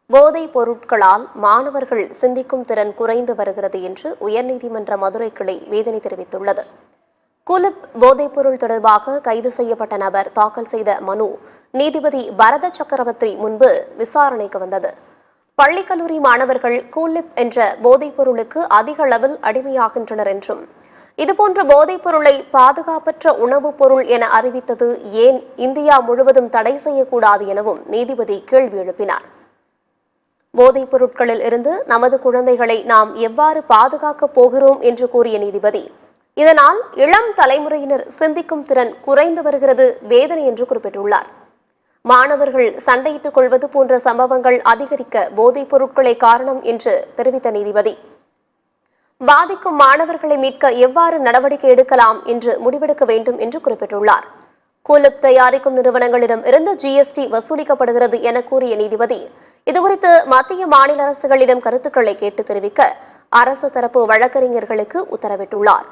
போதைப் பொருட்களால் மாணவர்கள் சிந்திக்கும் திறன் குறைந்து வருகிறது என்று உயர்நீதிமன்ற மதுரை கிளை வேதனை தெரிவித்துள்ளது. குலிப் போதைப்பொருள் தொடர்பாக கைது செய்யப்பட்ட நபர் தாக்கல் செய்த மனு நீதிபதி பரத சக்கரவர்த்தி முன்பு விசாரணைக்கு வந்தது. பள்ளிக்கல்லூரி மாணவர்கள் கூலிப் என்ற போதைப் பொருளுக்கு அதிக அளவில் அடிமையாகின்றனர் என்றும், இதுபோன்ற போதைப் பொருளை பாதுகாப்பற்ற உணவுப் பொருள் என அறிவித்தது ஏன் இந்தியா முழுவதும் தடை செய்யக்கூடாது எனவும் நீதிபதி கேள்வி எழுப்பினார். போதைப் பொருட்களில் இருந்து நமது குழந்தைகளை நாம் எவ்வாறு பாதுகாக்கப் போகிறோம் என்று கூறிய நீதிபதி, இதனால் இளம் தலைமுறையினர் சிந்திக்கும் திறன் குறைந்து வருகிறது வேதனை என்று குறிப்பிட்டுள்ளார். மாணவர்கள் சண்டையிட்டுக் கொள்வது போன்ற சம்பவங்கள் அதிகரிக்க போதைப் பொருட்களே காரணம் என்று தெரிவித்த நீதிபதி, பாதிக்கும் மாணவர்களை மீட்க எவ்வாறு நடவடிக்கை எடுக்கலாம் என்று முடிவெடுக்க வேண்டும் என்று குறிப்பிட்டுள்ளார். குலிப் தயாரிக்கும் நிறுவனங்களிடம் இருந்து GST வசூலிக்கப்படுகிறது என கூறிய நீதிபதி, இதுகுறித்து மத்திய மாநில அரசுகளிடம் கருத்துக்களை கேட்டு தெரிவிக்க அரசு தரப்பு வழக்கறிஞர்களுக்கு உத்தரவிட்டுள்ளார்.